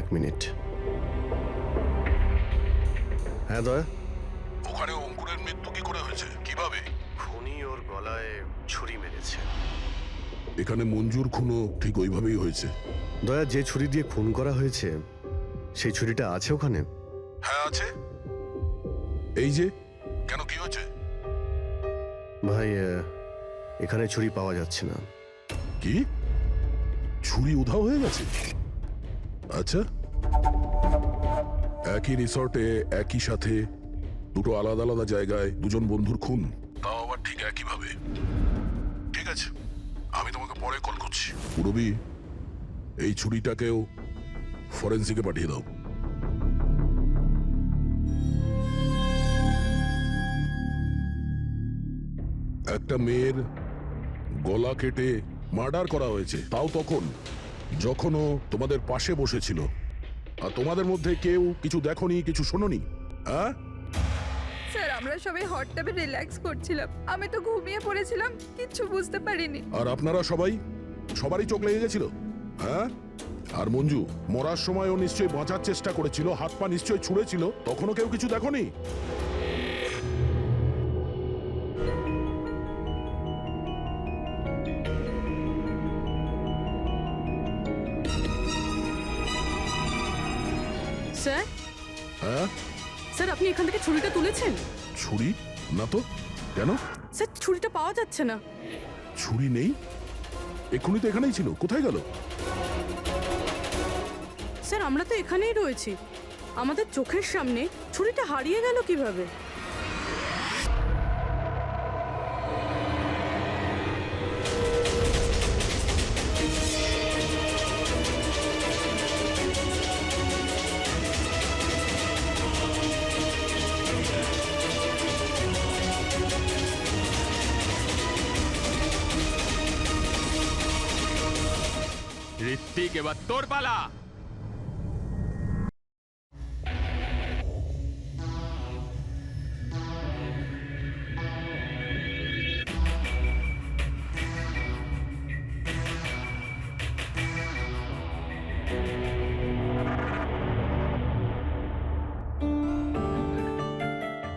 এক মিনিট। হ্যাঁ দয়া, ওখানে অঙ্কুরের মৃত্যু কি করে হয়েছে, কিভাবে? খুনি ওর গলায় ছুরি মেরেছে। এখানে মঞ্জুর খুনও ঠিক ওইভাবেই হয়েছে। দয়া, যে ছুরি দিয়ে খুন করা হয়েছে সেই ছুরিটা আছে ওখানে? হ্যাঁ আছে। এই যে, কেন কি হয়েছে? ভাই, এখানে ছুরি পাওয়া যাচ্ছে না। কি, ছুরি উধাও হয়ে গেছে? আচ্ছা, একই রিসর্টে একই সাথে দুটো আলাদা আলাদা জায়গায় দুজন বন্ধুর খুন, তাও আবার ঠিক একইভাবে। ঠিক আছে, আমি তোমাকে পরে কল করছি। পুরবি, এই ছুরিটাকেও ফরেন্সিকে পাঠিয়ে দাও। একটা মেয়ের গলা কেটে মার্ডার করা হয়েছে, তাও তখন যখন ও তোমাদের পাশে বসেছিল, আর তোমাদের মধ্যে কেউ কিছু দেখোনি, কিছু শোনোনি। হ্যাঁ স্যার, আমরা সবাই হট ট্যাবে রিল্যাক্স করছিলাম। আমি তো ঘুমিয়ে পড়েছিলাম, কিচ্ছু বুঝতে পারিনি। আর আপনারা সবারই চোখ লেগে গেছিল। হ্যাঁ, আর মঞ্জু মরার সময় ও নিশ্চয়ই বাঁচার চেষ্টা করেছিল, হাত পা নিশ্চয়ই ছুঁড়েছিল, তখনও কেউ কিছু দেখোনি? স্যার, হ্যাঁ, স্যার আপনি এখান থেকে ছুরিটা তুলেছেন? ছুরি না তো। কেন? স্যার, ছুরিটা পাওয়া যাচ্ছে না। ছুরি নেই? এক্ষুনি তো এখানেই ছিল, কোথায় গেল? স্যার, আমরা তো এখানেই রয়েছি, আমাদের চোখের সামনে ছুরিটা হারিয়ে গেল কিভাবে? ঋত্বিক, এবার তোর পালা।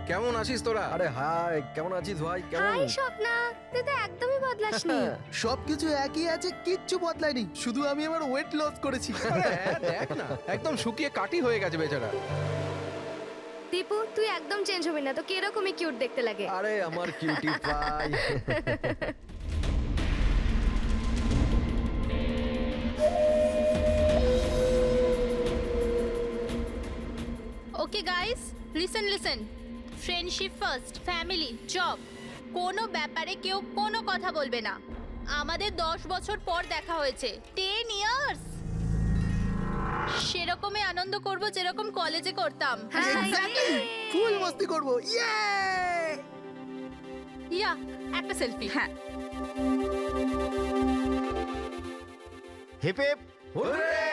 কেমন আছিস তোরা? আরে হাই, কেমন আছিস ভাই? কেমন? হাই স্বপ্না, তুই তো একদমই বদলাসনি। সবকিছু একই আছে, কিচ্ছু বদলায়নি, শুধু আমি আমার ওয়েট লস করেছি। হ্যাঁ, দেখ না, একদম শুকিয়ে কাঠি হয়ে গেছে বেচারা। দীপু, তুই একদম চেঞ্জ হবি না, তো কিরকমই কিউট দেখতে লাগে। আরে আমার cutie pie. Okay guys, listen. Friendship first, family, job, কোনো ব্যাপারে কেউ কোনো কথা বলবে না। আমাদের 10 বছর পর দেখা হয়েছে, 10 ইয়ার্স। সেরকমই আনন্দ করব যেরকম কলেজে করতাম। এক্স্যাক্টলি, ফুল মস্তি করব। ইয়ে! ইয়া, একটা সেলফি। হ্যাঁ, হিপ হিপ হুররে!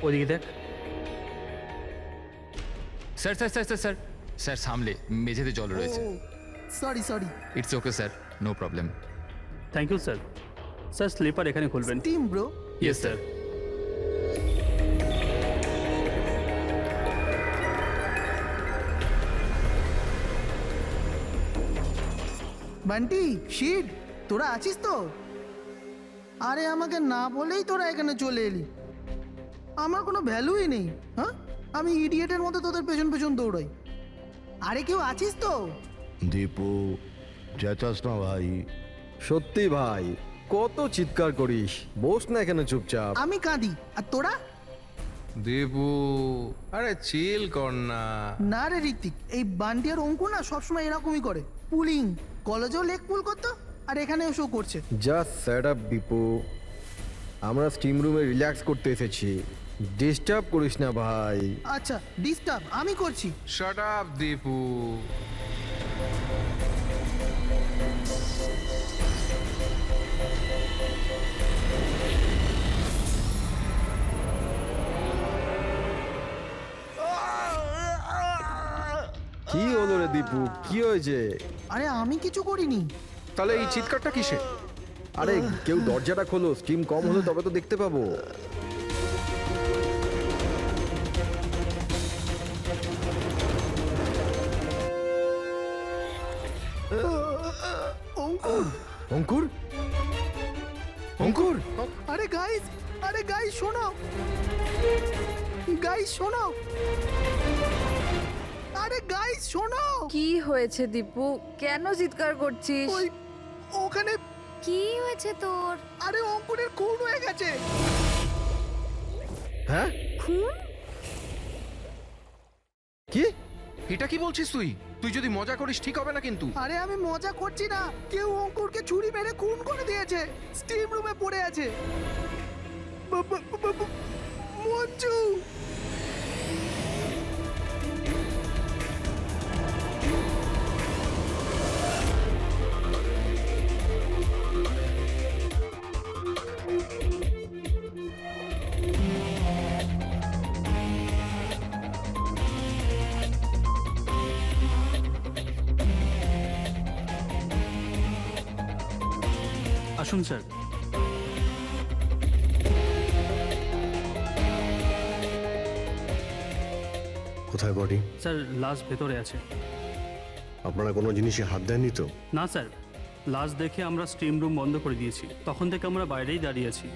ওদিকে দেখ। Sir sir sir sir sir sir, সামলে, মেঝেতে জল রয়েছে। Sorry. It's okay sir, no problem. Thank you sir. Sir, slipper এখানে খুলবেন। Team bro. Yes sir. Bunty, shit, তোরা আছিস তো? আরে আমাকে না বলেই তোরা এখানে চলে এলি। আমার কোনো ভ্যালুই নেই। হ্যাঁ, আমি ইডিয়েটের মতো তোদের পেছন পেছন দৌড়াই। আরে কেউ আছিস তো? দীপু, চেঁচাস না ভাই। সত্যি ভাই, কত চিৎকার করিস, বস না এখানে চুপচাপ। আমি কাঁদি আর তোরা? দীপু আরে চিল কর না। না রে ঋত্বিক, এই বান্টি আর অঙ্কুর না সবসময় এরকমই করে। পুলিং কলেজেও লেগ পুল করতো আর এখানে এসেও করছে। জাস্ট সেট আপ দীপু, আমরা স্টিম রুমে রিল্যাক্স করতে এসেছি, ডিস্টার্ব করিস না ভাই। আচ্ছা ডিস্টার্ব আমি করছি। Shut up Dipu. কি হলো রে দীপু, কি হয়েছে? আরে আমি কিছু করিনি। তাহলে এই চিৎকারটা কিসে? আরে কেউ দরজাটা খোলো, স্টিম কম হলে তবে তো দেখতে পাবো। অঙ্কুর, অঙ্কুর, অঙ্কুর, আরে গাইস শোনো, গাইস শোনো, আরে গাইস শোনো। কি হয়েছে দীপু? কেন চিৎকার করছিস? ওই ওখানে কি হয়েছে তোর? আরে অঙ্কুরের খুন হয়ে গেছে। হ্যাঁ খুন? কি? এটা কি বলছিস তুই? তুই যদি মজা করিস ঠিক হবে না কিন্তু। আরে আমি মজা করছি না, কেউ অঙ্কুরকে ছুরি মেরে খুন করে দিয়েছে, স্টিম রুমে পড়ে আছে। মঞ্জু, আসুন স্যার। কোথায় বডি? স্যার লাশ ভেতরে আছে। আপনারা কোনো জিনিসে হাত দেননি তো? না স্যার, লাশ দেখে আমরা স্টিম রুম বন্ধ করে দিয়েছি, তখন থেকে আমরা বাইরেই দাঁড়িয়ে আছি।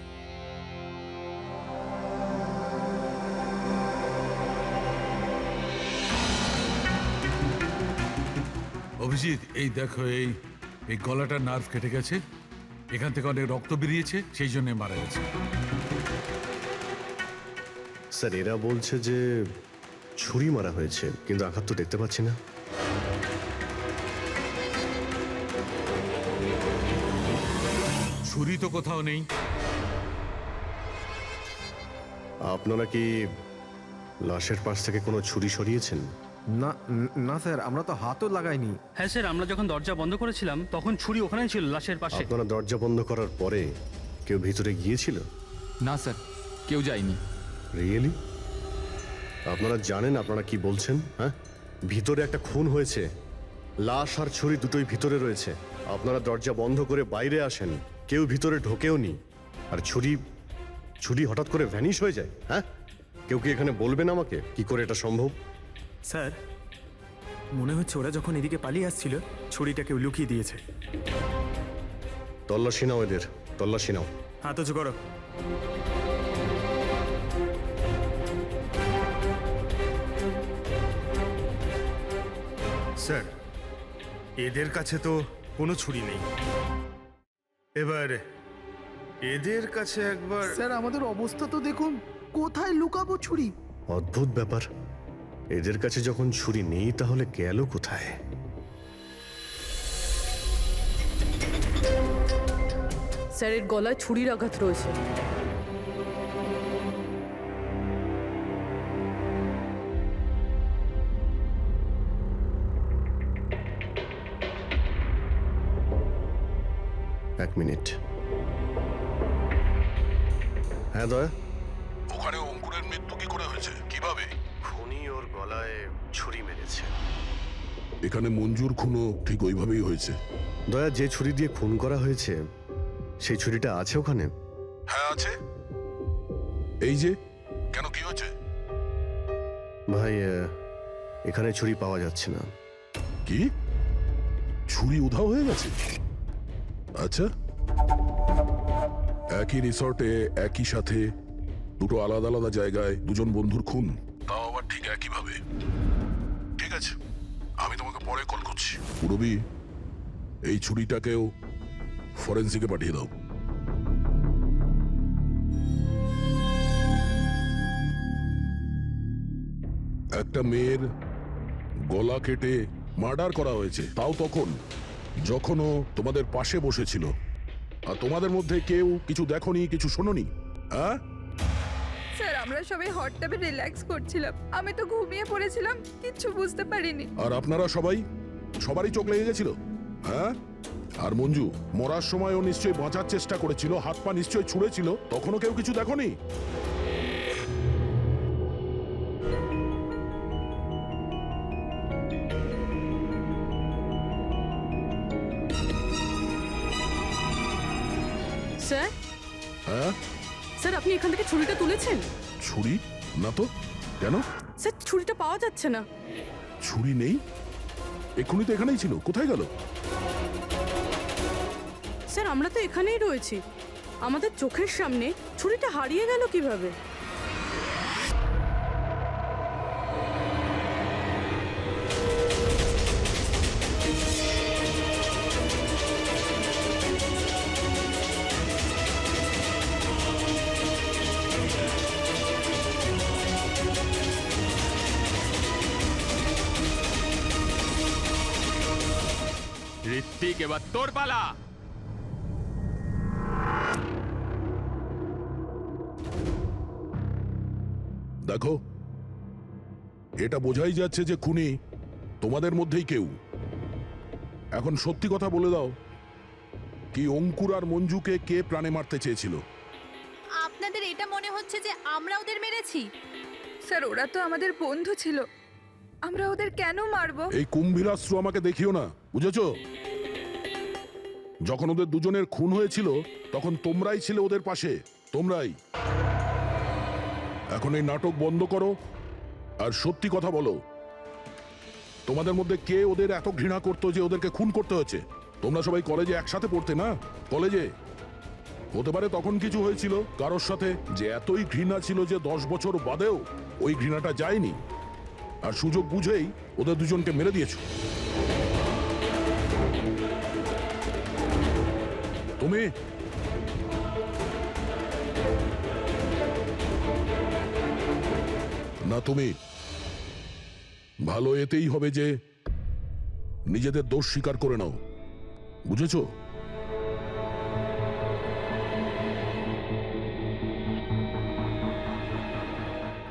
অভিজিৎ, এই দেখো, এই এই গলাটার নার্ভ কেটে গেছে, এখান থেকে অনেক রক্ত বেরিয়েছে, সেই জন্য মারা গেছে। স্যার এরা বলছে যে ছুরি মারা হয়েছে, কিন্তু আঘাত তো দেখতে পাচ্ছি না। ছুরি তো কোথাও নেই। আপনারা কি লাশের পাশ থেকে কোনো ছুরি সরিয়েছেন? না না স্যার, আমরা তো হাতও লাগাইনি। হ্যাঁ স্যার, আমরা যখন দরজা বন্ধ করেছিলাম তখন ছুরি ওখানেই ছিল লাশের পাশে। আপনারা দরজা বন্ধ করার পরে কেউ ভিতরে গিয়েছিল? না স্যার, কেউ যায়নি। রিয়েলি? আপনারা জানেন আপনারা কি বলছেন? হ্যাঁ, ভিতরে একটা খুন হয়েছে, লাশ আর ছুরি দুটোই ভিতরে রয়েছে। আপনারা দরজা বন্ধ করে বাইরে আসেন, কেউ ভিতরে ঢোকেও নি, আর ছুরি হঠাৎ করে ভ্যানিশ হয়ে যায়। হ্যাঁ, কেউ কি এখানে বলবেন আমাকে কি করে এটা সম্ভব? স্যার, মনে হচ্ছে ওরা যখন এদিকে পালিয়ে আসছিল ছুরিটা কেউ লুকিয়ে দিয়েছে। তল্লাশি নাও এদের, তল্লাশি নাও। হাত উঁচু করো। স্যার, এদের কাছে তো কোনো ছুরি নেই, এবার এদের কাছে একবার। স্যার আমাদের অবস্থা তো দেখুন, কোথায় লুকাবো ছুরি? অদ্ভুত ব্যাপার, এদের কাছে যখন ছুরি নেই তাহলে গেল কোথায়? স্যারের গলায় ছুরির আঘাত রয়েছে। এক মিনিট। হ্যাঁ দয়া, ওখানে অঙ্কুরের মৃত্যু কি করে হয়েছে, কিভাবে? খুনি ওর গলায় ছুরি মেরেছে। এখানে মঞ্জুর খুনও ঠিক ওইভাবেই হয়েছে। দয়া, যে ছুরি দিয়ে খুন করা হয়েছে সেই ছুরিটা আছে ওখানে? হ্যাঁ আছে। এই যে, কেন কি হয়েছে? ভাই, এখানে ছুরি পাওয়া যাচ্ছে না। কি? ছুরি উধাও হয়ে গেছে? আচ্ছা, একই রিসর্টে একই সাথে দুটো আলাদা আলাদা জায়গায় দুজন বন্ধুর খুন, তাও আবার ঠিক একইভাবে। ঠিক আছে, আমি তোমাকে পরে কল করছি। পুরবি, এই ছুরিটাকেও ফরেন্সিকে পাঠিয়ে দাও। একটা মেয়ের গলা কেটে মার্ডার করা হয়েছে, তাও তখন যখন ও তোমাদের পাশে বসেছিল। আর তোমাদের মধ্যে কেউ কিছু দেখোনি, কিছু শোনোনি? হ্যাঁ স্যার আমরা সবাই হট টাবে রিল্যাক্স করছিলাম, আমি তো ঘুমিয়ে পড়েছিলাম, কিচ্ছু বুঝতে পারিনি। আর আপনারা সবারই চোখ লেগে গেছিল? হ্যাঁ। আর মঞ্জু মরার সময় ও নিশ্চয়ই বাঁচার চেষ্টা করেছিল, হাত পা নিশ্চয়ই ছুঁড়েছিল, তখনও কেউ কিছু দেখোনি? স্যার হ্যাঁ। স্যার আপনি এখান থেকে ছুরিটা তুলেছেন? ছুরি না তো, কেন? স্যার ছুরিটা পাওয়া যাচ্ছে না। ছুরি নেই? এক্ষুনি তো এখানেই ছিল, কোথায় গেল? স্যার আমরা তো এখানেই রয়েছি, আমাদের চোখের সামনে ছুরিটা হারিয়ে গেল কিভাবে? ঋত্বিক, এবার তোর পালা। দেখো, এটা বোঝাই যাচ্ছে যে খুনি তোমাদের মধ্যেই কেউ। এখন সত্যি কথা বলে দাও, কি অঙ্কুর আর মঞ্জুকে কে প্রাণে মারতে চেয়েছিল? আপনাদের এটা মনে হচ্ছে যে আমরা ওদের মেরেছি? স্যার ওরা তো আমাদের বন্ধু ছিল, আমরা ওদের কেন মারবো? এই কুম্ভীরাশ্রু আমাকে দেখিও না, বুঝেছো? যখন ওদের দুজনের খুন হয়েছিল তখন তোমরাই ছিলে ওদের পাশে, তোমরাই। এখন এই নাটক বন্ধ করো আর সত্যি কথা বলো, তোমাদের মধ্যে কে ওদের এত ঘৃণা করতো যে ওদেরকে খুন করতে হয়েছে? তোমরা সবাই কলেজে একসাথে পড়তে না? কলেজে হতে পারে তখন কিছু হয়েছিল কারোর সাথে, যে এতই ঘৃণা ছিল যে 10 বছর বাদেও ওই ঘৃণাটা যায়নি, আর সুযোগ বুঝেই ওদের দুজনকে মেরে দিয়েছো। তুমি না, তুমি ভালো এতেই হবে যে নিজেদের দোষ স্বীকার করে নাও, বুঝেছো?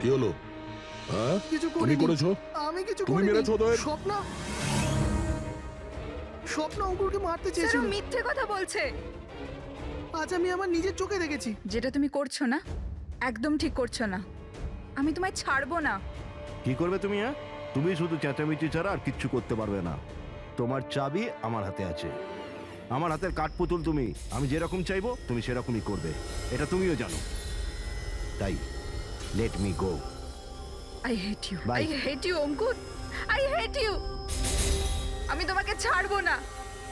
কি হলো? হ্যাঁ, কিছু তুমি করিনি। করেছো? আমি কিছু তুমি করিনি। মেরেছো ওদের? স্বপ্ন অঙ্কুরকে মারতে স্যার চেয়েছিল। ও মিথ্যে কথা বলছে। আজ আমি আমার নিজের চোখে দেখেছি। যেটা তুমি করছো না, একদম ঠিক করছো না। আমি তোমায় ছাড়বো না। কি করবে তুমি? হ্যাঁ, তুমি শুধু চেঁচামেচি ছাড়া আর কিচ্ছু করতে পারবে না। তোমার চাবি আমার হাতে আছে, আমার হাতের কাঠপুতুল তুমি। আমি যেরকম চাইবো তুমি সেরকমই করবে, এটা তুমিও জানো। তাই let me go. I hate you, Bye. I hate you Ankur, I hate you. আমি তোমাকে ছাড়বো না,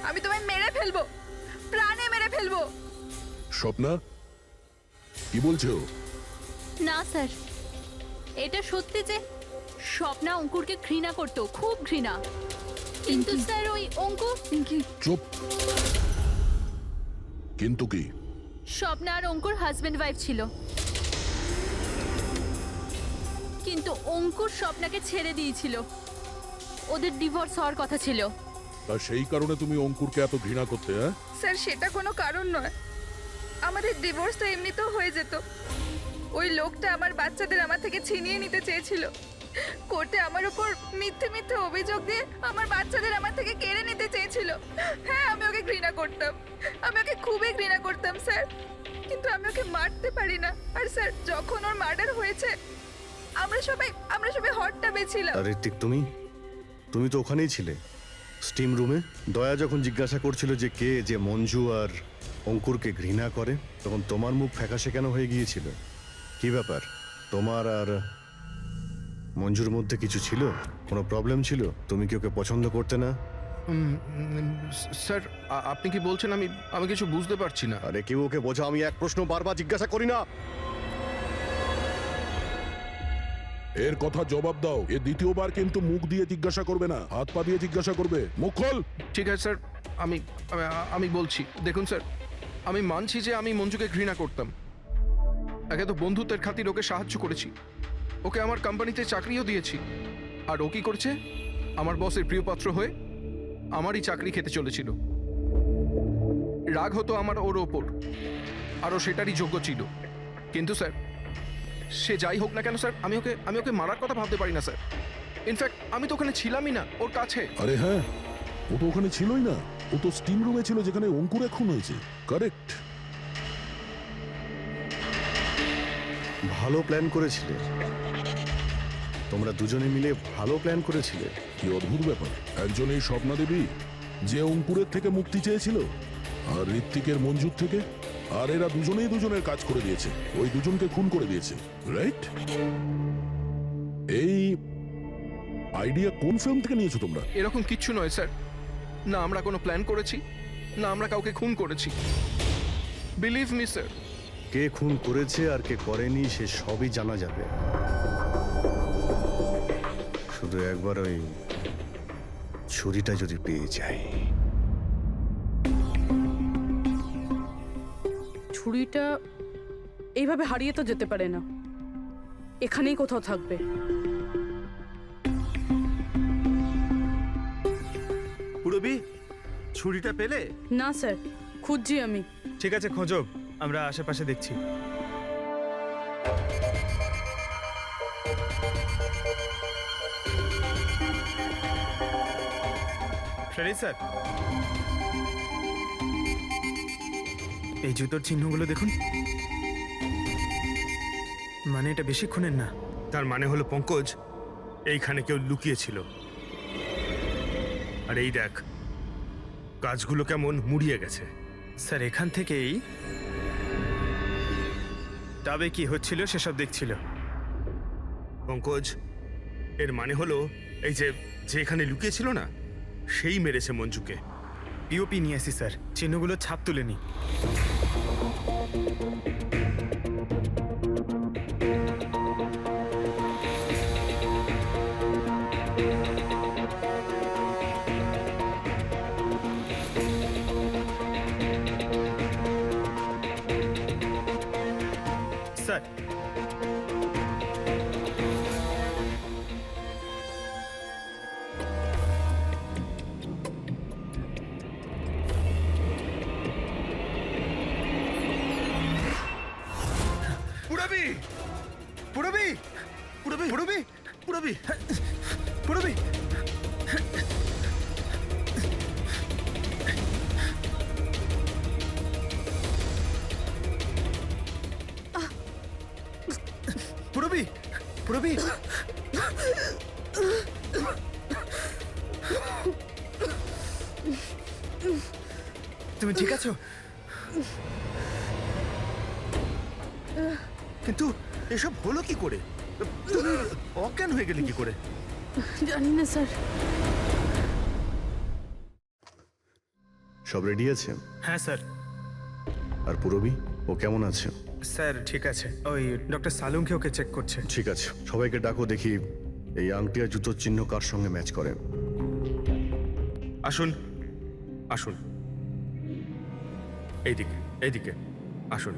আমি তোমায় মেরে ফেলবো, প্রাণে মেরে ফেলবো। স্বপ্না, কি বলছো? না স্যার, এটা সত্যি যে স্বপ্না অঙ্কুরকে ঘৃণা করতো, খুব ঘৃণা। কিন্তু স্যার ওই অঙ্কুর চুপ। কিন্তু কি? স্বপ্না আর অঙ্কুর হাজবেন্ড ওয়াইফ ছিল, কিন্তু অঙ্কুর স্বপ্নাকে ছেড়ে দিয়েছিল, ওদের ডিভোর্স হওয়ার কথা ছিল। আর সেই কারণে তুমি অঙ্কুরকে এত ঘৃণা করতে? হ্যাঁ স্যার সেটা কোনো কারণ নয়, আমাদের ডিভোর্স তো এমনিতেও হয়ে যেত। ওই লোকটা আমার বাচ্চাদের আমার থেকে ছিনিয়ে নিতে চেয়েছিল, কোর্টে আমার উপর মিথ্যে মিথ্যে অভিযোগ দিয়ে আমার বাচ্চাদের আমার থেকে কেড়ে নিতে চেয়েছিল। হ্যাঁ আমি ওকে ঘৃণা করতাম, আমি ওকে খুবই ঘৃণা করতাম স্যার, কিন্তু আমি ওকে মারতে পারি না। আর স্যার যখন ওর মার্ডার হয়েছে আমরা সবাই হট টাবে ছিলাম। আর ঋত্বিক, তুমি তো ওখানেই ছিলে, স্টিম রুমে। দয়া যখন জিজ্ঞাসা করছিল যে কে যে মঞ্জু আর অঙ্কুরকে ঘৃণা করে, তখন তোমার মুখ ফ্যাকাশে কেন হয়ে গিয়েছিল? কি ব্যাপার? তোমার আর মঞ্জুর মধ্যে কিছু ছিল? কোনো প্রবলেম ছিল? তুমি কি ওকে পছন্দ করতে না? স্যার আপনি কি বলছেন? আমি কিছু বুঝতে পারছি না। আরে কেউ ওকে বোঝা, আমি এক প্রশ্ন বারবার জিজ্ঞাসা করি না। এর কথা জবাব দাও। এ দ্বিতীয়বার কিন্তু মুখ দিয়ে জিজ্ঞাসা করবে না, হাত পা দিয়ে জিজ্ঞাসা করবে। মুখ খোল। ঠিক আছে স্যার, আমি বলছি। দেখুন স্যার, আমি মানছি যে আমি মঞ্জুকে ঘৃণা করতাম, একে তো বন্ধুত্বের খাতির ওকে সাহায্য করেছি, ওকে আমার কোম্পানিতে চাকরিও দিয়েছি। আর ও কি করছে? আমার বসের প্রিয়পাত্র হয়ে আমারই চাকরি খেতে চলেছিল। রাগ হতো আমার ওর ওপর, আর ও সেটারই যোগ্য ছিল। কিন্তু স্যার, সে যাই হোক না কেন স্যার, আমি ওকে মারার কথা ভাবতে পারি না স্যার। ইনফ্যাক্ট আমি তো ওখানে ছিলামই না ওর কাছে। আরে হ্যাঁ, ও তো ওখানে ছিলই না। ও তো স্টিম রুমে ছিল যেখানে অঙ্কুর খুন হয়েছে। কারেক্ট। ভালো প্ল্যান করেছিলে, তোমরা দুজনে মিলে ভালো প্ল্যান করেছিলে। কি অদ্ভুত ব্যাপার, একজন এই স্বপ্না দেবী যে অঙ্কুরের থেকে মুক্তি চেয়েছিল, আর ঋত্বিকের মঞ্জুর থেকে, আর এরা দুজনেই দুজনের কাজ করে দিয়েছে, ওই দুজনকে খুন করে দিয়েছে, রাইট? এই আইডিয়া কোন ফিল্ম থেকে নিয়েছো তোমরা? এরকম কিচ্ছু নয় স্যার। না আমরা কোনো প্ল্যান করেছি, না আমরা কাউকে খুন করেছি। Believe me sir. কে খুন করেছে আর কে করেনি সে সবই জানা যাবে। শুধু একবার ওই ছুরিটা যদি পেয়ে যায়। ছুরিটা এইভাবে হারিয়ে তো যেতে পারে না, এখানেই কোথাও থাকবে। পুরবি, ছুরিটা পেলে? না স্যার, খুঁজছি আমি। ঠিক আছে, খোঁজো, আমরা আশেপাশে দেখছি। ফ্রেডি স্যার, এই জুতোর চিহ্নগুলো দেখুন। মানে এটা বেশিক্ষণের না। তার মানে হলো পঙ্কজ এইখানে কেউ লুকিয়েছিল। আর এই দেখ, গাছগুলো কেমন মুড়িয়ে গেছে। স্যার, এখান থেকেই তবে কি হচ্ছিল সেসব দেখছিল পঙ্কজ। এর মানে হলো এই যে এখানে লুকিয়েছিল না, সেই মেরেছে মঞ্জুকে। পিওপি নিয়ে আসি স্যার, চিহ্নগুলো ছাপ তুলে নি। স্যার, পুরবি, পুরবি, পুরবি, পুরবি, পুরবি, পুরবি। পুরবি, পুরবি। তুমি ঠিক আছো? কিন্তু এসব হলো কি করে? তুমি অজ্ঞান হয়ে গেলে কি করে? জানি না স্যার। সব রেডি আছে? হ্যাঁ স্যার। আর পুরবি, ও কেমন আছে? স্যার ঠিক আছে, ওই ডক্টর সালুংকে ওকে চেক করছে। ঠিক আছে, সবাইকে ডাকো, দেখি এই আংটি আর জুতোর চিহ্ন কার সঙ্গে ম্যাচ করে। আসুন, আসুন, এইদিকে, এইদিকে আসুন।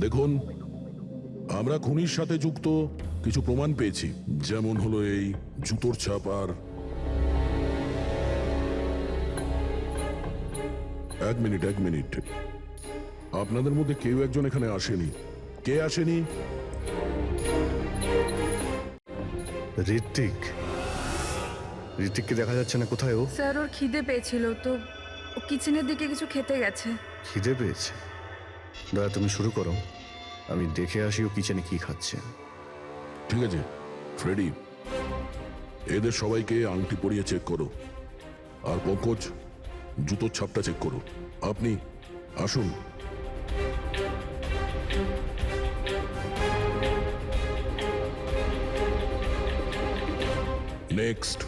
দেখুন, আমরা খুনির সাথে যুক্ত কিছু প্রমাণ পেয়েছি, যেমন হলো এই জুতোর ছাপ। আর এক মিনিট, আপনাদের মধ্যে কেউ একজন এখানে আসেনি। কে আসেনি? ঋত্বিককে দেখা যাচ্ছে না, কোথায় ও? স্যার, ওর খিদে পেয়েছিল তো ও কিচেনের দিকে কিছু খেতে গেছে। খিদে পেয়েছে? দয়া, তুমি শুরু করো, আমি দেখে আসি ও কিচেনে কি খাচ্ছে। ঠিক আছে ফ্রেডি, এদের সবাইকে আংটি পরিয়ে চেক করো। আর পঙ্কজ, জুতোর ছাপটা চেক করো। আপনি আসুন। নেক্সট।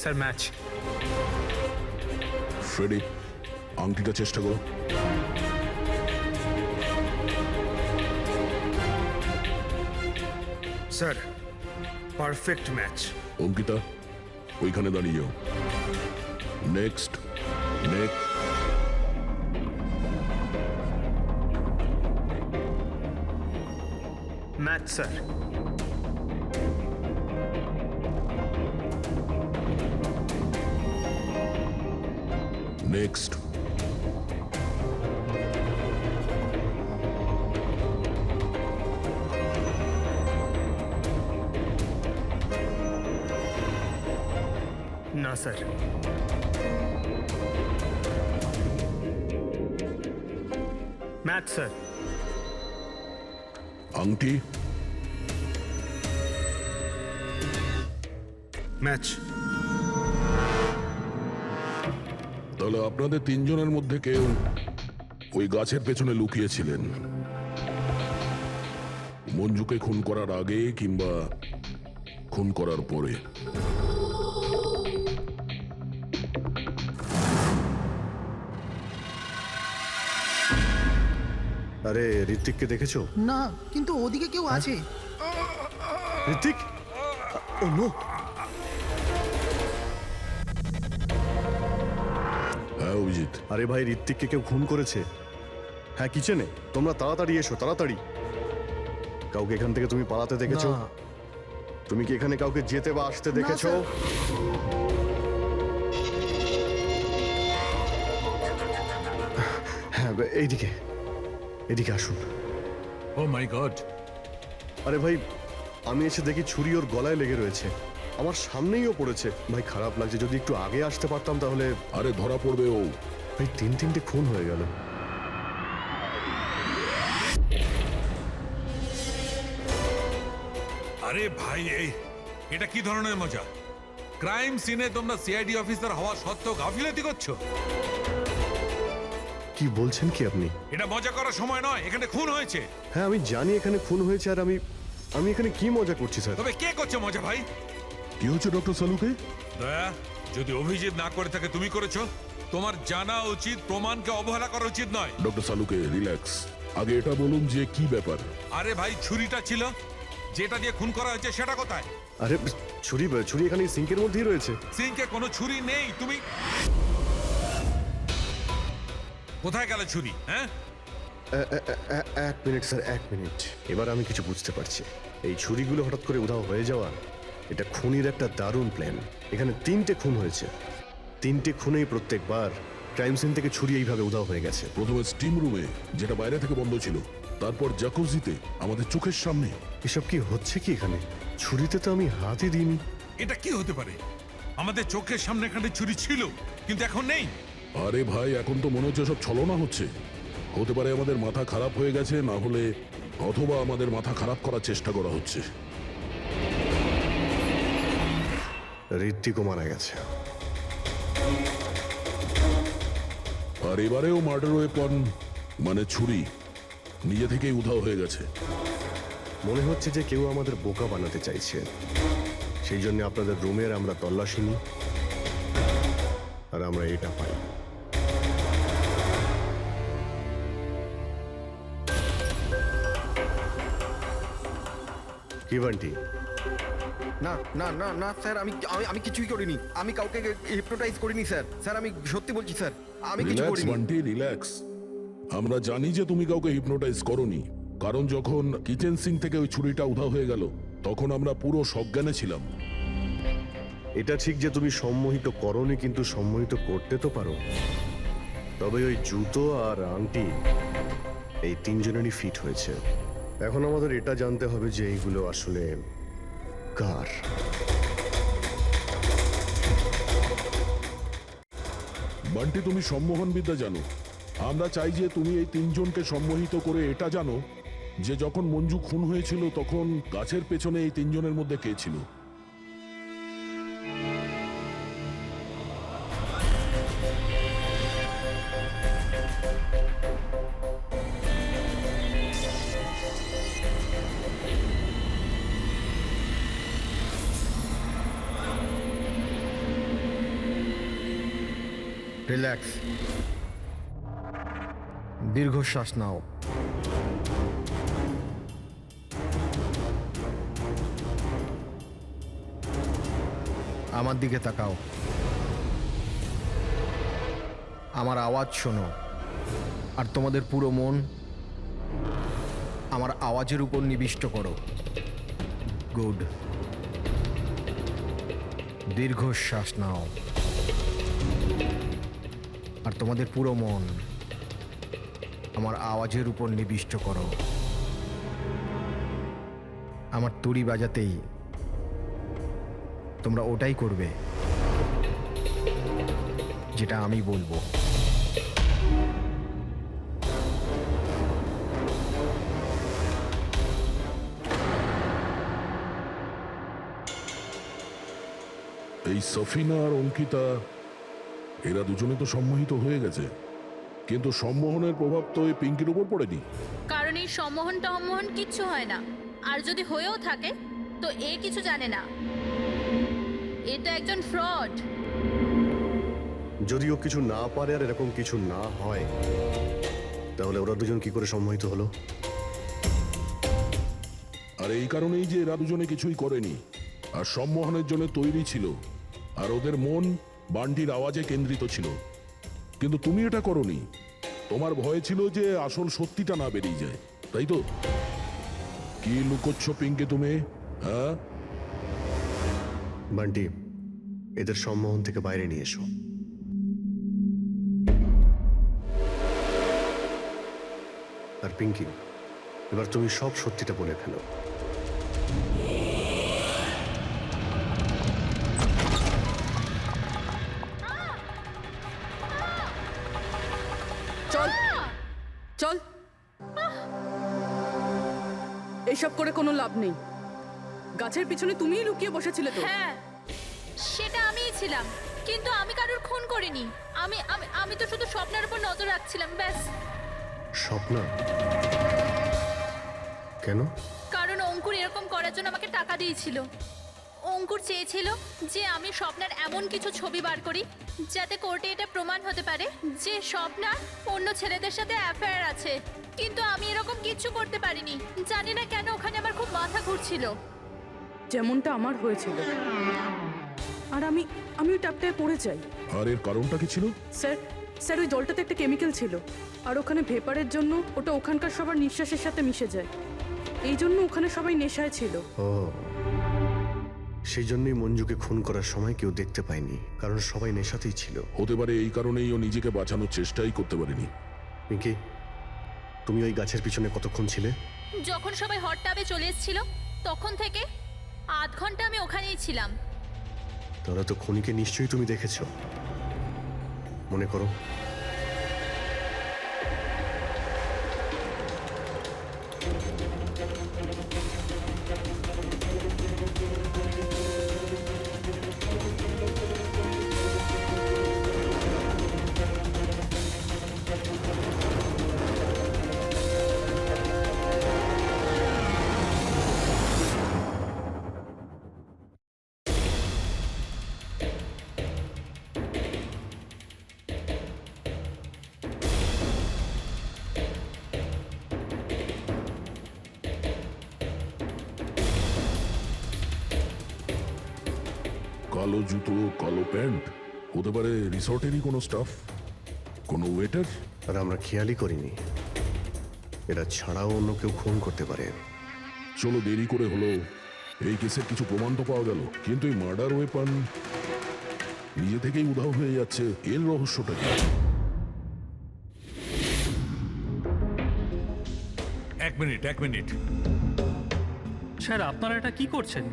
Sir match. ফ্রেডি, আংটিটা চেষ্টা করো। Sir perfect match. অঙ্কিতা ওইখানে দাঁড়িয়ে যাও। Next next match sir. Next না স্যার। Match sir. আংটি ম্যাচ। তাহলে আপনাদের তিনজনের মধ্যে কেউ ওই গাছের পেছনে লুকিয়েছিলেন মঞ্জুকে খুন করার আগে কিংবা খুন করার পরে। আরে ঋত্বিককে দেখেছো? না, কিন্তু ওদিকে কেউ আছে। ঋত্বিক, ও নো। হ্যাঁ অভিজিৎ। আরে ভাই, ঋত্বিককে কেউ খুন করেছে। হ্যাঁ, কিচেনে। তোমরা তাড়াতাড়ি এসো, তাড়াতাড়ি। কাউকে এখান থেকে তুমি পালাতে দেখেছো? না। তুমি কি এখানে কাউকে যেতে বা আসতে দেখেছো? হ্যাঁ, এইদিকে, এদিকে আসুন। ও মাই গড! আরে ভাই, আমি এসে দেখি ছুরি ওর গলায় লেগে রয়েছে। আমার সামনেইও পড়েছে। ভাই খারাপ লাগছে, যদি একটু আগে আসতে পারতাম তাহলে। আরে ধরা পড়বে ও। ভাই তিনটে খুন হয়ে গেল। আরে ভাই, এটা কি ধরনের মজা? ক্রাইম সিনে তোমরা সিআইডি অফিসার হওয়া সত্ত্বেও গাফিলতি করছো। কি বলছেন কি আপনি? এটা মজা করার সময় নয়, এখানে খুন হয়েছে। হ্যাঁ, আমি জানি এখানে খুন হয়েছে, আর আমি এখানে কি মজা করছি স্যার? তবে কে করছে মজা ভাই? কি হচ্ছে ডক্টর সালুকে? দয়া, যদি অভিজিৎ না করে থাকে তুমি করেছো। তোমার জানা উচিত প্রমাণকে অবহেলা করা উচিত নয়। ডক্টর সালুকে রিল্যাক্স। আগে এটা বলুন যে কি ব্যাপার। আরে ভাই, ছুরিটা ছিল, যেটা দিয়ে খুন করা হয়েছে সেটা কোথায়? আরে ছুরি এখানে সিঙ্কের মধ্যেই রয়েছে। সিঙ্কে কোনো ছুরি নেই। তুমি কোথায় গেল ছুরি? হ্যাঁ, এক মিনিট স্যার, এক মিনিট। এবার আমি কিছু বুঝতে পারছি। এই ছুরিগুলো হঠাৎ করে উধাও হয়ে যাওয়া, এটা খুনির একটা দারুণ প্ল্যান। এখানে 3টে খুন হয়েছে, 3টে খুনেই প্রত্যেকবার ক্রাইম সিন থেকে ছুরি এইভাবে উধাও হয়ে গেছে। প্রথমে স্টিম রুমে, যেটা বাইরে থেকে বন্ধ ছিল, তারপর জাকুজিতে, আমাদের চোখের সামনে। এসব কি হচ্ছে কি এখানে? ছুরিতে তো আমি হাতই দিইনি। এটা কি হতে পারে? আমাদের চোখের সামনে এখানে ছুরি ছিল, কিন্তু এখন নেই। আরে ভাই, এখন তো মনে হচ্ছে সব ছলনা হচ্ছে। হতে পারে আমাদের মাথা খারাপ হয়ে গেছে, না হলে অথবা আমাদের মাথা খারাপ করার চেষ্টা করা হচ্ছে। ঋত্বিকও মারা গেছে। আর এবারেও মার্ডার ওয়েপন মানে ছুরি নিজে থেকেই উধাও হয়ে গেছে। মনে হচ্ছে যে কেউ আমাদের বোকা বানাতে চাইছে। সেই জন্য আপনাদের রুমের আমরা তল্লাশি নিই, আর আমরা এটা পাই। কি বান্টি? না না না না স্যার, আমি আমি আমি কিছুই করিনি। আমি কাউকে হিপনোটাইজ করিনি স্যার। স্যার আমি সত্যি বলছি স্যার, আমি কিছু রিল্যাক্স করিনি। বান্টি, রিল্যাক্স। আমরা জানি যে তুমি কাউকে হিপনোটাইজ করনি, কারণ যখন কিচেন সিঙ্ক থেকে ওই ছুরিটা উধাও হয়ে গেল তখন আমরা পুরো সজ্ঞানে ছিলাম। এটা ঠিক যে তুমি সম্মোহিত করনি, কিন্তু সম্মোহিত করতে তো পারো। তবে ওই জুতো আর আংটি এই 3জনেরই ফিট হয়েছে। এখন আমাদের এটা জানতে হবে যে এইগুলো আসলে কার। বান্টি, তুমি সম্মোহন বিদ্যা জানো। আমরা চাই যে তুমি এই 3জনকে সম্মোহিত করে এটা জানো যে যখন মঞ্জু খুন হয়েছিল তখন গাছের পেছনে এই 3জনের মধ্যে কে ছিল। রিল্যাক্স, দীর্ঘশ্বাস নাও। আমার দিকে তাকাও, আমার আওয়াজ শোনো, আর তোমাদের পুরো মন আমার আওয়াজের উপর নিবিষ্ট করো। গুড। দীর্ঘশ্বাস নাও, আর তোমাদের পুরো মন আমার আওয়াজের উপর নিবিষ্ট করো। আমার তুড়ি বাজাতেই তোমরা ওটাই করবে যেটা আমি বলবো। এই সফিনা আর অঙ্কিতা এরা দুজনে তো সম্মোহিত হয়ে গেছে, কিন্তু সম্মোহনের প্রভাব তো এই পিঙ্কির উপর পড়েনি। কারণ এই সম্মোহন টম্মোহন কিচ্ছু হয় না, আর যদি হয়েও থাকে তো এ কিছু জানে না। এ তো একজন ফ্রড। যদিও কিছু না পারে আর এরকম কিছু না হয়, তাহলে ওরা দুজন কি করে সম্মোহিত হলো? আর এই কারণেই যে এরা দুজনে কিছুই করেনি, আর সম্মোহনের জন্য তৈরি ছিল, আর ওদের মন বান্টির আওয়াজে কেন্দ্রিত ছিল। কিন্তু তুমি এটা করনি, তোমার ভয় ছিল যে আসল সত্যিটা না বেরিয়ে যায়, তাই তো? কি লুকোচ্ছ পিঙ্কি তুমি? হ্যাঁ বান্টি, এদের সম্মোহন থেকে বাইরে নিয়ে এসো। আর পিঙ্কি, এবার তুমি সব সত্যিটা বলে ফেলো। চল চল, এইসব করে কোনো লাভ নেই। গাছের পিছনে তুমিই লুকিয়ে বসেছিলে তো? হ্যাঁ, সেটা আমিই ছিলাম, কিন্তু আমি কারোর খুন করিনি। আমি আমি আমি তো শুধু স্বপ্নের উপর নজর রাখছিলাম, ব্যাস। স্বপ্না? কেন? কারণ অঙ্কুর এরকম করার জন্য আমাকে টাকা দিয়েছিল। অঙ্কুর চেয়েছিল যে আমি স্বপ্নার এমন কিছু ছবি বার করি যাতে কোর্টে এটা প্রমাণ হতে পারে যে স্বপ্নার অন্য ছেলেদের সাথে অ্যাফেয়ার আছে। কিন্তু আমি এরকম কিচ্ছু করতে পারিনি। জানি না কেন ওখানে আমার খুব মাথা ঘুরছিল। যেমনটা আমার হয়েছিল। আর আমি ওই ট্যাপটায় পড়ে যাই। আর এর কারণটা কি ছিল? স্যার ওই জলটাতে একটা কেমিক্যাল ছিল, আর ওখানে ভেপারের জন্য ওটা ওখানকার সবার নিঃশ্বাসের সাথে মিশে যায়। এই জন্য ওখানে সবাই নেশায় ছিল। ও, সেই জন্যই মঞ্জুকে খুন করার সময় কেউ দেখতে পায়নি, কারণ সবাই নেশাতেই ছিল। হতে পারে এই কারণেই ও নিজেকে বাঁচানোর চেষ্টাই করতে পারেনি। পিঙ্কি, তুমি ওই গাছের পিছনে কতক্ষণ ছিলে? যখন সবাই হট টাবে চলে এসেছিল তখন থেকে আধ ঘন্টা আমি ওখানেই ছিলাম। তাহলে তো খুনিকে নিশ্চয়ই তুমি দেখেছো। মনে করো। কালো জুতো, কালো প্যান্ট, হতে পারে রিসর্টেরই কোনো স্টাফ, কোনো ওয়েটার। আর আমরা খেয়ালই করিনি এরা ছাড়াও অন্য কেউ খুন করতে পারে। চলো, দেরি করে হলো, এই কেসের কিছু প্রমাণ তো পাওয়া গেল, কিন্তু এই মার্ডার ওয়েপন নিজে থেকেই উধাও হয়ে যাচ্ছে। এর রহস্যটা কি? এক মিনিট। স্যার, আপনারা এটা কি করছেন?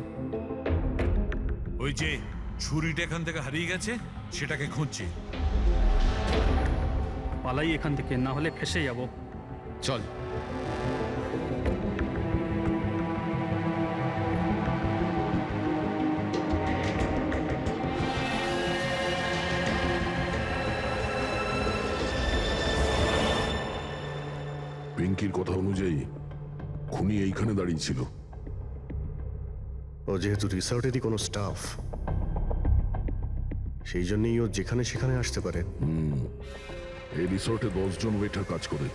ওই যে ছুরিটা এখান থেকে হারিয়ে গেছে, সেটাকে খুঁজছি। পালাই এখান থেকে, না হলে ফেসে যাব। চল। পিঙ্কির কথা অনুযায়ী খুনি এইখানে দাঁড়িয়ে ছিল। ও যেহেতু রিসর্টেরই কোনো স্টাফ, সেই জন্যই ও যেখানে সেখানে আসতে পারে। এই রিসর্টে 10 জন ওয়েটার কাজ করে।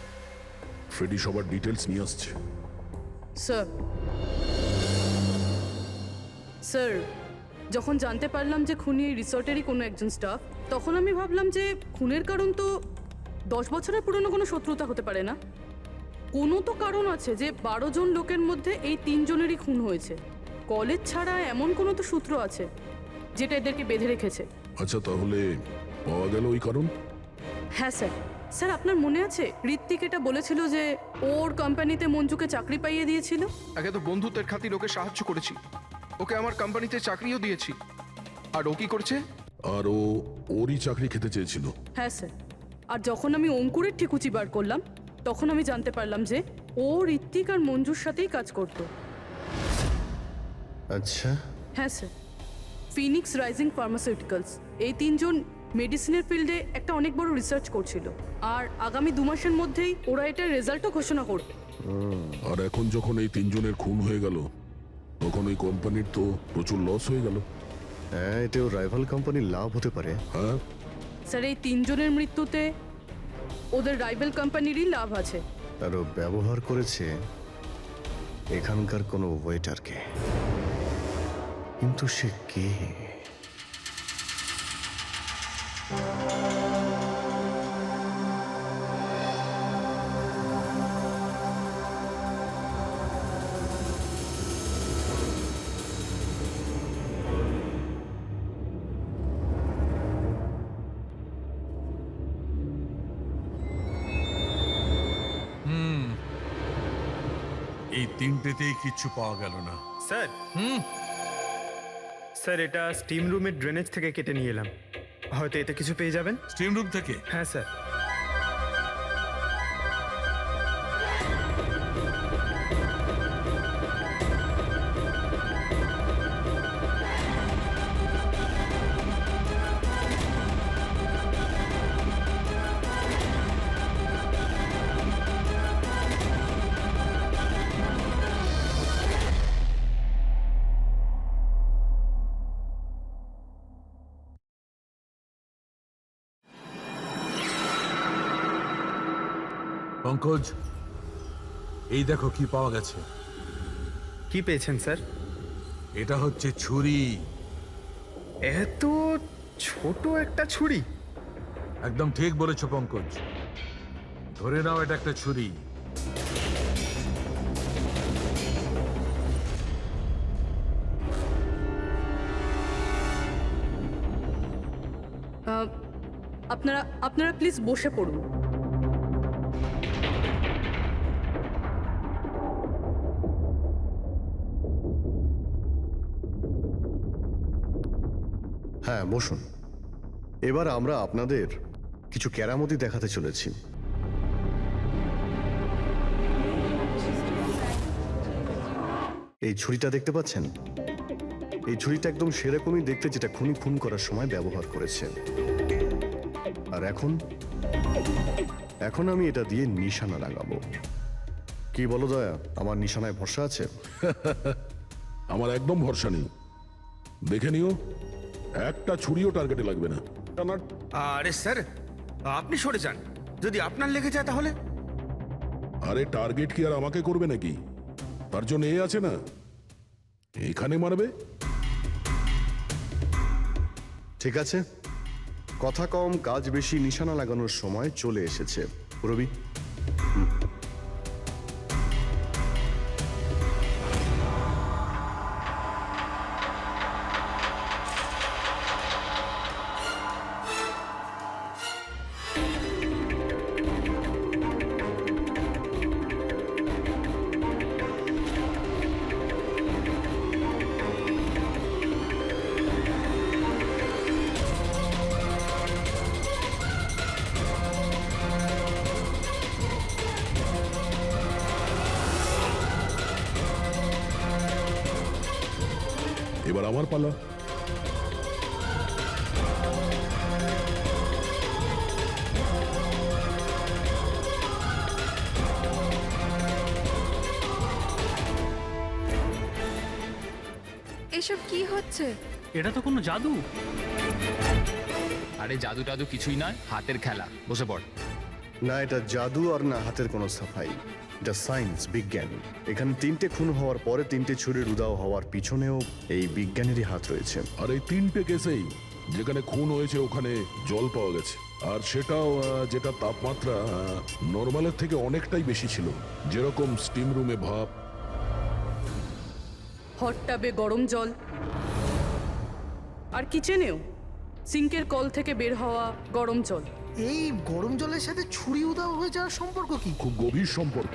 ফ্রেডি সবার ডিটেলস নিয়ে আসছে। স্যার যখন জানতে পারলাম যে খুনি এই রিসর্টেরই কোনো একজন স্টাফ, তখন আমি ভাবলাম যে খুনের কারণ তো 10 বছরের পুরনো কোনো শত্রুতা হতে পারে না। কোনো তো কারণ আছে যে 12 জন লোকের মধ্যে এই 3 জনেরই খুন হয়েছে। কলেজ ছাড়া এমন কোনো তো সূত্র আছে যেটা এদেরকে বেঁধে রেখেছে। আচ্ছা, তাহলে পাওয়া গেল ওই কারণ? হ্যাঁ স্যার। স্যার, আপনার মনে আছে ঋত্বিক এটা বলেছিল যে ওর কোম্পানিতে মঞ্জুকে চাকরি পাইয়ে দিয়েছিল? আগে তো বন্ধুত্বের খাতির ওকে সাহায্য করেছি, ওকে আমার কোম্পানিতে চাকরিও দিয়েছি। আর ও কি করছে? আর ও ওরই চাকরি খেতে চেয়েছিল। হ্যাঁ স্যার। আর যখন আমি অঙ্কুরের ঠিকুচি বার করলাম, তখন আমি জানতে পারলাম যে ও ঋত্বিক আর মঞ্জুর সাথেই কাজ করত। আচ্ছা, হ্যাঁ স্যার। ফিনিক্স রাইজিং ফার্মাসিউটিক্যালস, এই 3 জন মেডিসিনের ফিল্ডে একটা অনেক বড় রিসার্চ করছিল, আর আগামী 2 মাসের মধ্যেই ওরা এটার রেজাল্টও ঘোষণা করবে। আর এখন যখন এই 3 জনের খুন হয়ে গেল, তখন ওই কোম্পানির তো প্রচুর লস হয়ে গেল। হ্যাঁ, এতেও রাইভাল কোম্পানির লাভ হতে পারে। হ্যাঁ স্যার, এই 3 জনের মৃত্যুতে ওদের রাইভাল কোম্পানিরই লাভ আছে। আরও ব্যবহার করেছে এখানকার কোনো ওয়েটারকে। কিন্তু সে কে? এই তিনটেতেই কিচ্ছু পাওয়া গেল না। স্যার, স্যার এটা স্টিম রুমের ড্রেনেজ থেকে কেটে নিয়ে এলাম, হয়তো এতে কিছু পেয়ে যাবেন। স্টিম রুম থেকে? হ্যাঁ স্যার। পঙ্কজ, এই দেখো কি পাওয়া গেছে। কি পেয়েছেন স্যার? এটা হচ্ছে ছুরি। এত ছোট একটা ছুরি? একদম ঠিক বলেছো পঙ্কজ, ধরে নাও এটা একটা ছুরি। আপনারা প্লিজ বসে পড়ুন। হ্যাঁ, বসুন। এবার আমরা আপনাদের কিছু কেরামতি দেখাতে চলেছি। এই ছুরিটা দেখতে পাচ্ছেন? এই ছুরিটা একদম সেরকমই দেখতে যেটা খুনি খুন করার সময় ব্যবহার করেছে। আর এখন আমি এটা দিয়ে নিশানা লাগাবো। কি বলো দয়া, আমার নিশানায় ভরসা আছে? আমার একদম ভরসা নেই। দেখে নিও, একটা ছুরিও টার্গেটে লাগবে না। আরে স্যার, আপনি সরে যান, যদি আপনার লেগে যায় তাহলে? আরে টার্গেট কি আর আমাকে করবে নাকি? তার জন্য এ আছে না, এখানে মারবে। ঠিক আছে, কথা কম কাজ বেশি, নিশানা লাগানোর সময় চলে এসেছে। রবি, এবার আমার পালা। এসব কি হচ্ছে? এটা তো কোনো জাদু। আরে জাদু টাদু কিছুই নয়, হাতের খেলা। বসে পড়। না এটা জাদু আর না হাতের কোনো সাফাই। এটা সায়েন্স, বিজ্ঞান। এখানে 3টে খুন হওয়ার পরে 3টে ছুরির উধাও হওয়ার পিছনেও এই বিজ্ঞানেরই হাত রয়েছে। আর এই 3টে কেসেই যেখানে খুন হয়েছে ওখানে জল পাওয়া গেছে, আর সেটাও যেটা তাপমাত্রা নর্মালের থেকে অনেকটাই বেশি ছিল, যেরকম স্টিম রুমে ভাপ, হট টাবে গরম জল, আর কিচেনেও সিঙ্কের কল থেকে বের হওয়া গরম জল। এই গরম জলের সাথে ছুরি উধাও হয়ে যাওয়ার সম্পর্ক কি? খুব গভীর সম্পর্ক।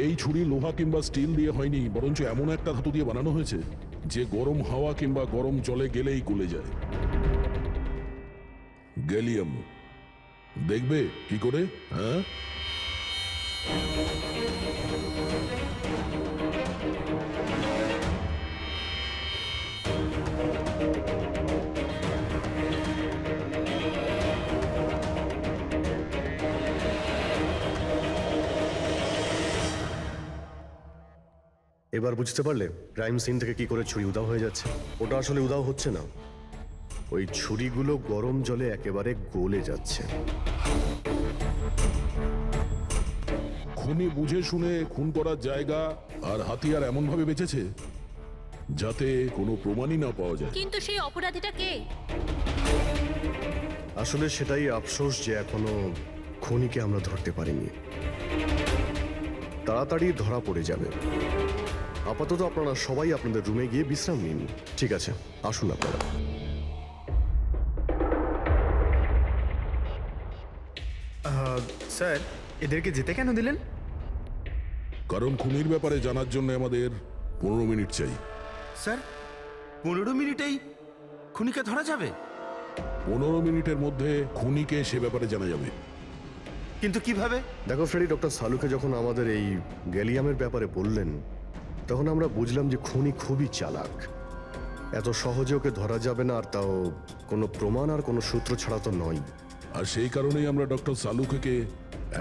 এই ছুরি লোহা কিংবা স্টিল দিয়ে হয়নি, বরঞ্চ এমন একটা ধাতু দিয়ে বানানো হয়েছে যে গরম হাওয়া কিংবা গরম জলে গেলেই গলে যায়। গ্যালিয়াম। দেখবে কি করে? হ্যাঁ, এবার বুঝতে পারলে ক্রাইম সিন থেকে কি করে ছুরি উধাও হয়ে যাচ্ছে? ওটা আসলে উধাও হচ্ছে না, ওই ছুরিগুলো গরম জলে একেবারে গলে যাচ্ছে। খুনি বুঝে শুনে খুন করার জায়গা আর হাতিয়ার এমন ভাবে বেঁচেছে যাতে কোনো প্রমাণই না পাওয়া যায়। কিন্তু সেই অপরাধীটা কে? আসলে সেটাই আফসোস যে এখনো খুনিকে আমরা ধরতে পারিনি। তাড়াতাড়ি ধরা পড়ে যাবে। আপাতত আপনারা সবাই আপনাদের রুমে গিয়ে বিশ্রাম নিন। ঠিক আছে, আসুন আপনারা। স্যার, এদেরকে যেতে কেন দিলেন? কারণ খুনির ব্যাপারে জানার জন্য আমাদের 15 মিনিট চাই। স্যার 15 মিনিটেই খুনিকে ধরা যাবে? 15 মিনিটের মধ্যে খুনিকে সে ব্যাপারে জানা যাবে। কিন্তু কিভাবে? দেখো ফ্রেডি, ডক্টর সালুকে যখন আমাদের এই গ্যালিয়ামের ব্যাপারে বললেন, তখন আমরা বুঝলাম যে খুনি খুবই চালাক। এত সহজে ওকে ধরা যাবে না, আর তাও কোনো প্রমাণ আর কোনো সূত্র ছাড়া তো নয়। আর সেই কারণেই আমরা ডক্টর সালুকে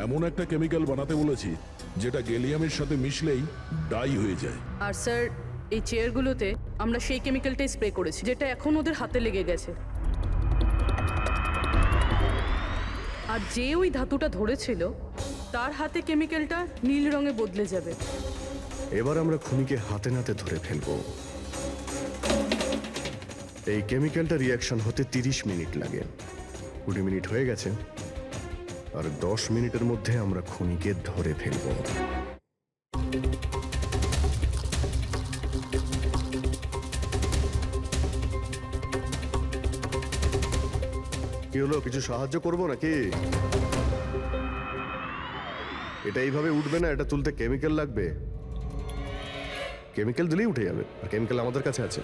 এমন একটা কেমিক্যাল বানাতে বলেছি যেটা গ্যালিয়ামের সাথে মিশলেই ডাই হয়ে যায়। আর স্যার, এই চেয়ারগুলোতে আমরা সেই কেমিক্যালটাই স্প্রে করেছি যেটা এখন ওদের হাতে লেগে গেছে। আর যে ওই ধাতুটা ধরেছিল তার হাতে কেমিক্যালটা নীল রঙে বদলে যাবে। এবার আমরা খুনিকে হাতে নাতে ধরে ফেলবো। এই কেমিক্যালটা রিয়াকশন হতে 30 মিনিট লাগে। 20 মিনিট হয়ে গেছে, আর 10 মিনিটের মধ্যে আমরা খুনিকে ধরে ফেলবো। কি হলো, কিছু সাহায্য করবো নাকি? এটা এইভাবে উঠবে না, এটা তুলতে কেমিক্যাল লাগবে। কেমিক্যাল দিলেই উঠে যাবে, আর কেমিক্যাল আমাদের কাছে আছে।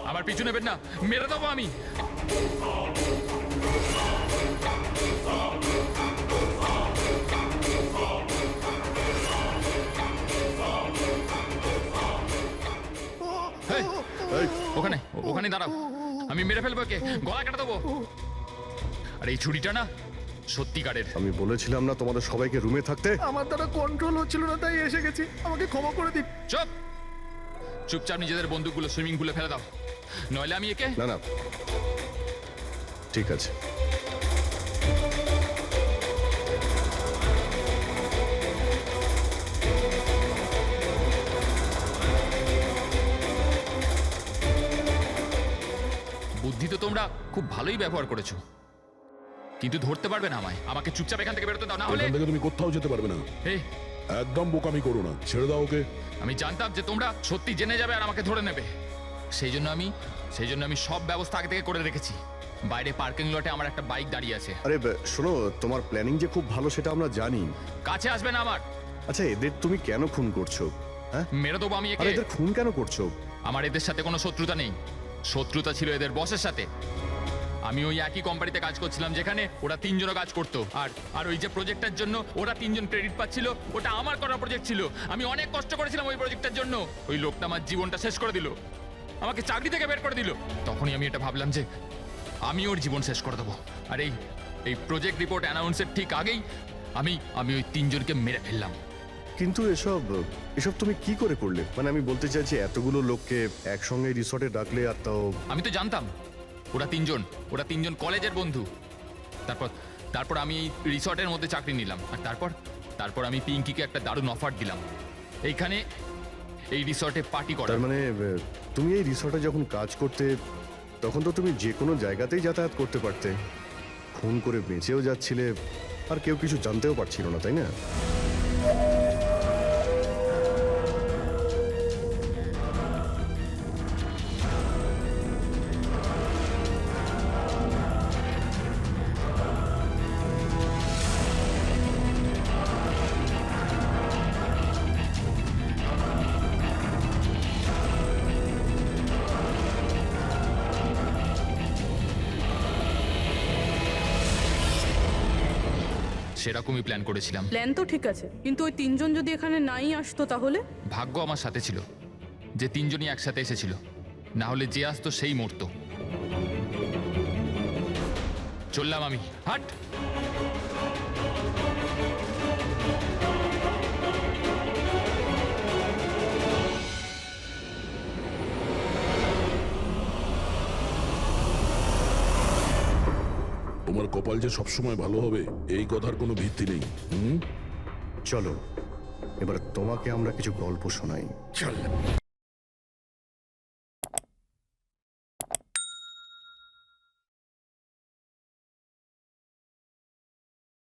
আমার পিছু নেবেন না, মেরে দেবো আমি। এই, ওখানে ওখানে দাঁড়াও, আমি মেরে ফেলবো, কে গলা কেটে দেবো। আর এই ছুরিটা না সত্যিকারের। আমি বলেছিলাম না তোমাদের সবাইকে রুমে থাকতে? আমার দ্বারা কন্ট্রোল হচ্ছিল না, তাই এসে গেছি। আমাকে ক্ষমা করে দিন। চুপ, চুপচাপ নিজেদের বন্দুকগুলো সুইমিং পুলে ফেলে দাও, নইলে আমি একে। না না, ঠিক আছে। বুদ্ধি তো তোমরা খুব ভালোই ব্যবহার করেছো, কিন্তু ধরতে পারবে না আমায়। আমাকে চুপচাপ এখান থেকে বেরোতে দাও, না হলে। এখান থেকে তুমি কোথাও যেতে পারবে না। এই, একদম বোকামি করো না, ছেড়ে দাও ওকে। আমি জানতাম যে তোমরা সত্যি জেনে যাবে আর আমাকে ধরে নেবে। সেই জন্য আমি সব ব্যবস্থা আগে থেকে করে রেখেছি। বাইরে পার্কিং লটে আমার একটা বাইক দাঁড়িয়ে আছে। আরে শোনো, তোমার প্ল্যানিং যে খুব ভালো সেটা আমরা জানি। কাছে আসবে না আমার। আচ্ছা, এদের তুমি কেন খুন করছো? হ্যাঁ, মেরে দেবো আমি আরে একে। এদের খুন কেন করছো? আমার এদের সাথে কোনো শত্রুতা নেই, শত্রুতা ছিল এদের বসের সাথে। আমি ওই একই কোম্পানিতে কাজ করছিলাম যেখানে ওরা 3 জনও কাজ করতো, আর ওই যে প্রজেক্টের জন্য ওরা 3 জন ক্রেডিট পাচ্ছিল, ওটা আমার করা প্রজেক্ট ছিল। আমি অনেক কষ্ট করেছিলাম ওই প্রজেক্টের জন্য। ওই লোকটা আমার জীবনটা শেষ করে দিল, আমাকে চাকরি থেকে বের করে দিল। তখনই আমি এটা ভাবলাম যে আমি ওর জীবন শেষ করে দেবো। আর এই প্রজেক্ট রিপোর্ট অ্যানাউন্সের ঠিক আগেই আমি ওই 3 জনকে মেরে ফেললাম। কিন্তু এসব তুমি কি করে করলে? মানে আমি বলতে চাইছি, এতগুলো লোককে একসঙ্গে রিসর্টে ডাকলে, আর তাও। আমি তো জানতাম ওরা 3 জন কলেজের বন্ধু। তারপর আমি এই রিসর্টের মধ্যে চাকরি নিলাম, আর তারপর আমি পিঙ্কিকে একটা দারুণ অফার দিলাম, এইখানে এই রিসর্টে পার্টি করার। তার মানে তুমি এই রিসর্টে যখন কাজ করতে তখন তো তুমি যে কোনো জায়গাতেই যাতায়াত করতে পারতে, খুন করে বেঁচেও যাচ্ছিলে, আর কেউ কিছু জানতেও পারছিল না, তাই না? সেরকমই প্ল্যান করেছিলাম। প্ল্যান তো ঠিক আছে, কিন্তু ওই তিনজন যদি এখানে নাই আসতো তাহলে? ভাগ্য আমার সাথে ছিল যে তিনজনই একসাথে এসেছিল, না হলে যে আসতো সেই মরতো। চললাম আমি, হাট। তোমার কপাল যে সবসময় ভালো হবে এই কথার কোনো ভিত্তি নেই। চলো এবার তোমাকে আমরা কিছু গল্প শোনাই। চল।